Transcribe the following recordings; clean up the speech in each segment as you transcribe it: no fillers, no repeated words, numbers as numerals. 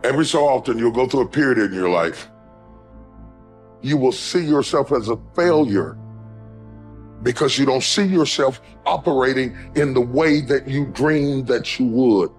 Every so often, you'll go through a period in your life. You will see yourself as a failure because you don't see yourself operating in the way that you dreamed that you would.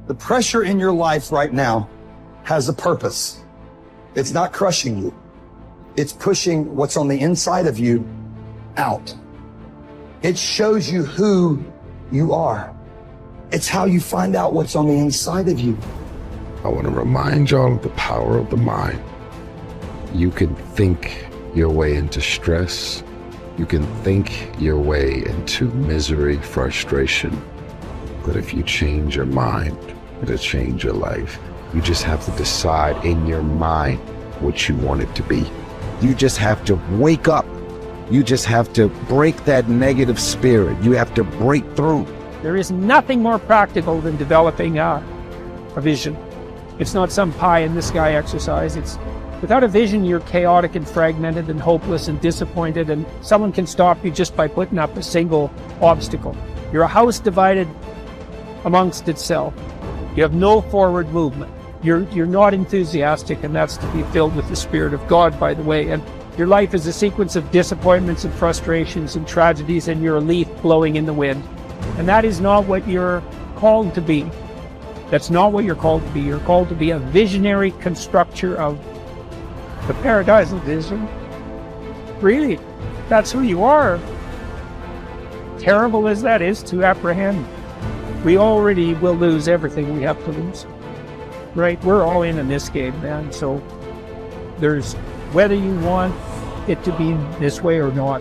The pressure in your life right now has a purpose. It's not crushing you. It's pushing what's on the inside of you out. It shows you who you are. It's how you find out what's on the inside of you. I want to remind y'all of the power of the mind. You can think your way into stress. You can think your way into misery, frustration. But if you change your mind, it'll change your life. You just have to decide in your mind what you want it to be. You just have to wake up. You just have to break that negative spirit. You have to break through. There is nothing more practical than developing a vision. It's not some pie in the sky exercise. Without a vision, you're chaotic and fragmented and hopeless and disappointed, and someone can stop you just by putting up a single obstacle. You're a house divided amongst itself. You have no forward movement. You're not enthusiastic, and that's to be filled with the Spirit of God, by the way. And your life is a sequence of disappointments and frustrations and tragedies, and you're a leaf blowing in the wind. And that is not what you're called to be. That's not what you're called to be. You're called to be a visionary constructor of the paradise of vision. Really, that's who you are. Terrible as that is to apprehend, we already will lose everything we have to lose. Right? We're all in this game, man. So there's, whether you want it to be this way or not,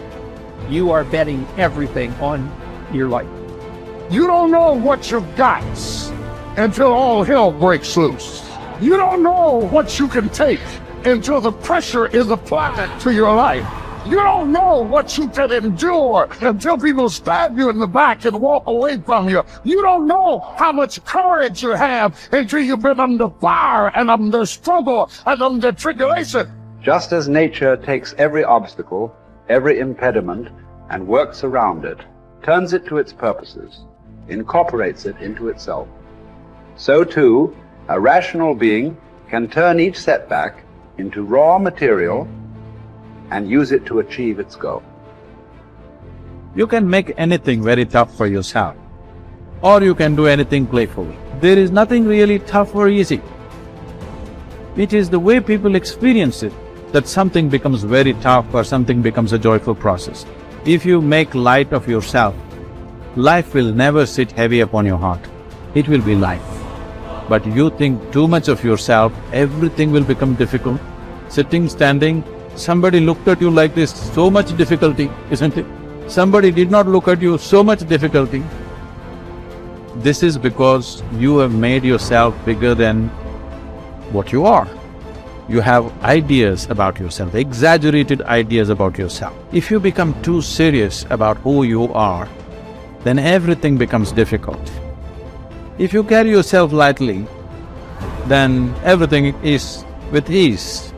you are betting everything on your life. You don't know what you've got until all hell breaks loose. You don't know what you can take until the pressure is applied to your life. You don't know what you can endure until people stab you in the back and walk away from you. You don't know how much courage you have until you've been under fire and under struggle and under tribulation. Just as nature takes every obstacle, every impediment, and works around it, turns it to its purposes, incorporates it into itself, so too, a rational being can turn each setback into raw material and use it to achieve its goal. You can make anything very tough for yourself, or you can do anything playfully. There is nothing really tough or easy. It is the way people experience it that something becomes very tough or something becomes a joyful process. If you make light of yourself, life will never sit heavy upon your heart. It will be light. But you think too much of yourself, everything will become difficult. Sitting, standing, somebody looked at you like this, so much difficulty, isn't it? Somebody did not look at you, so much difficulty. This is because you have made yourself bigger than what you are. You have ideas about yourself, exaggerated ideas about yourself. If you become too serious about who you are, then everything becomes difficult. If you carry yourself lightly, then everything is with ease.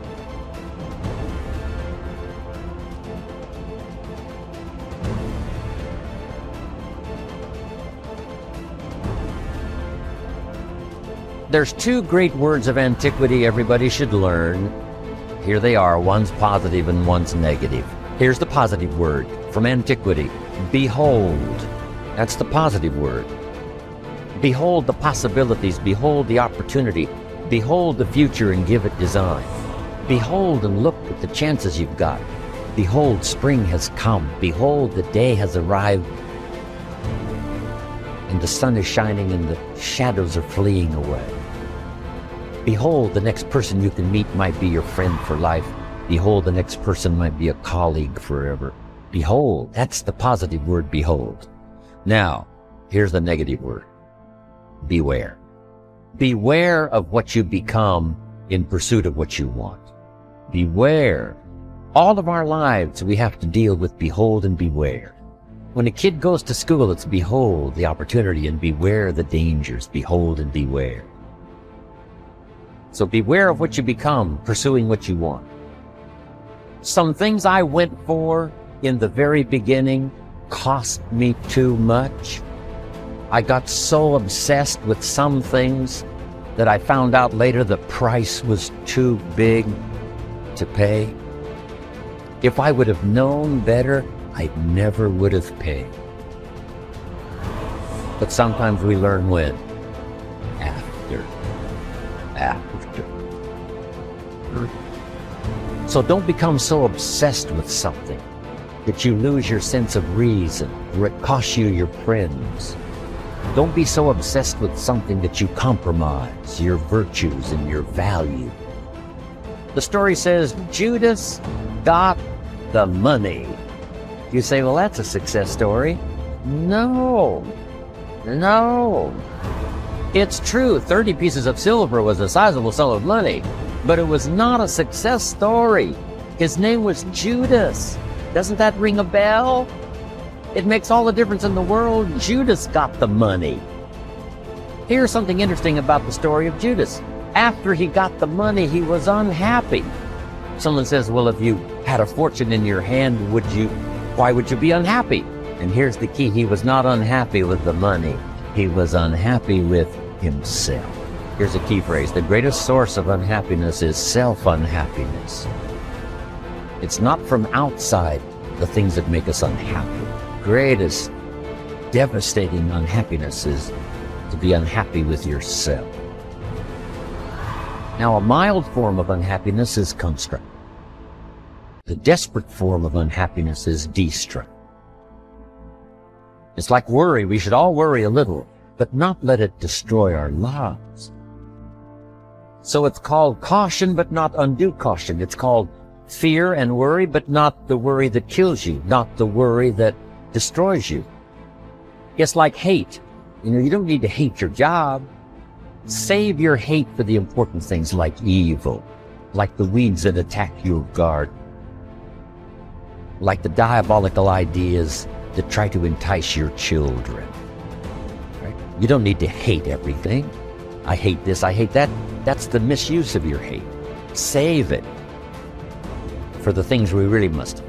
There's two great words of antiquity everybody should learn. Here they are, one's positive and one's negative. Here's the positive word from antiquity, behold. That's the positive word. Behold the possibilities, behold the opportunity, behold the future and give it design. Behold and look at the chances you've got. Behold, spring has come. Behold, the day has arrived. And the sun is shining and the shadows are fleeing away. Behold, the next person you can meet might be your friend for life. Behold, the next person might be a colleague forever. Behold, that's the positive word, behold. Now, here's the negative word. Beware. Beware of what you become in pursuit of what you want. Beware. All of our lives we have to deal with behold and beware. When a kid goes to school, it's behold the opportunity and beware the dangers. Behold and beware. So beware of what you become, pursuing what you want. Some things I went for in the very beginning cost me too much. I got so obsessed with some things that I found out later the price was too big to pay. If I would have known better, I never would have paid. But sometimes we learn when? After. So don't become so obsessed with something that you lose your sense of reason, or it costs you your friends. Don't be so obsessed with something that you compromise your virtues and your value. The story says Judas got the money. You say, well, that's a success story. No. It's true, 30 pieces of silver was a sizable sum of money, but it was not a success story. His name was Judas. Doesn't that ring a bell? It makes all the difference in the world. Judas got the money. Here's something interesting about the story of Judas. After he got the money, he was unhappy. Someone says, well, if you had a fortune in your hand, why would you be unhappy? And here's the key. He was not unhappy with the money. He was unhappy with himself. Here's a key phrase. The greatest source of unhappiness is self-unhappiness. It's not from outside the things that make us unhappy. Greatest devastating unhappiness is to be unhappy with yourself. Now, a mild form of unhappiness is construct. The desperate form of unhappiness is destruct. It's like worry. We should all worry a little, but not let it destroy our lives. So it's called caution, but not undue caution. It's called fear and worry, but not the worry that kills you, not the worry that destroys you. It's like hate. You don't need to hate your job. Save your hate for the important things like evil, like the weeds that attack your garden, like the diabolical ideas that try to entice your children. Right? You don't need to hate everything. I hate this, I hate that. That's the misuse of your hate. Save it for the things we really must.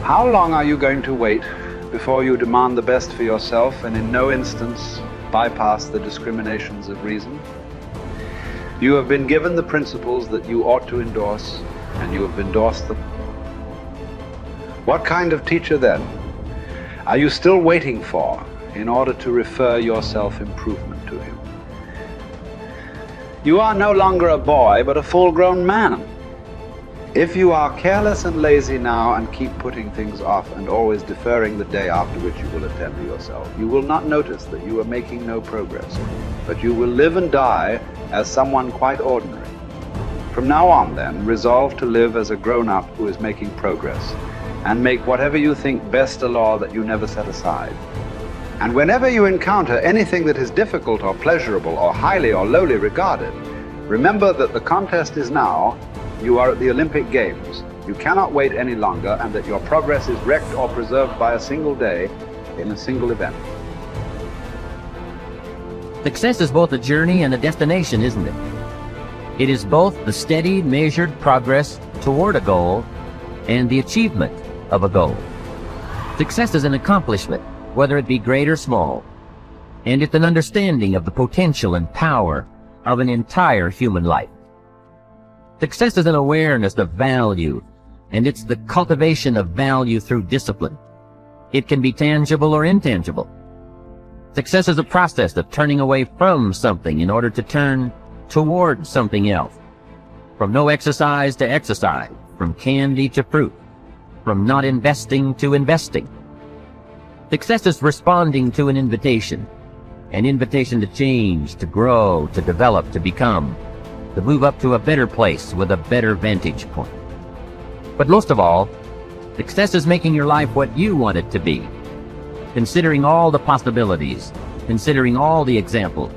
How long are you going to wait before you demand the best for yourself and in no instance bypass the discriminations of reason? You have been given the principles that you ought to endorse, and you have endorsed them. What kind of teacher then are you still waiting for in order to refer your self-improvement to him? You are no longer a boy, but a full-grown man. If you are careless and lazy now and keep putting things off and always deferring the day after which you will attend to yourself, you will not notice that you are making no progress, but you will live and die as someone quite ordinary. From now on, then, resolve to live as a grown-up who is making progress, and make whatever you think best a law that you never set aside. And whenever you encounter anything that is difficult or pleasurable or highly or lowly regarded, remember that the contest is now. You are at the Olympic Games. You cannot wait any longer, and that your progress is wrecked or preserved by a single day in a single event. Success is both a journey and a destination, isn't it? It is both the steady, measured progress toward a goal and the achievement of a goal. Success is an accomplishment, whether it be great or small, and it's an understanding of the potential and power of an entire human life. Success is an awareness of value, and it's the cultivation of value through discipline. It can be tangible or intangible. Success is a process of turning away from something in order to turn toward something else. From no exercise to exercise, from candy to fruit, from not investing to investing. Success is responding to an invitation to change, to grow, to develop, to become, to move up to a better place with a better vantage point. But most of all, success is making your life what you want it to be, considering all the possibilities, considering all the examples.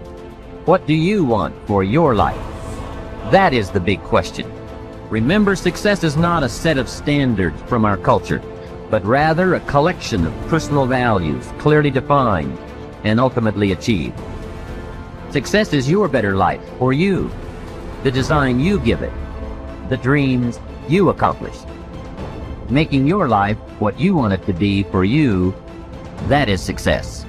What do you want for your life? That is the big question. Remember, success is not a set of standards from our culture, but rather a collection of personal values, clearly defined and ultimately achieved. Success is your better life for you, the design you give it, the dreams you accomplish. Making your life what you want it to be for you That is success.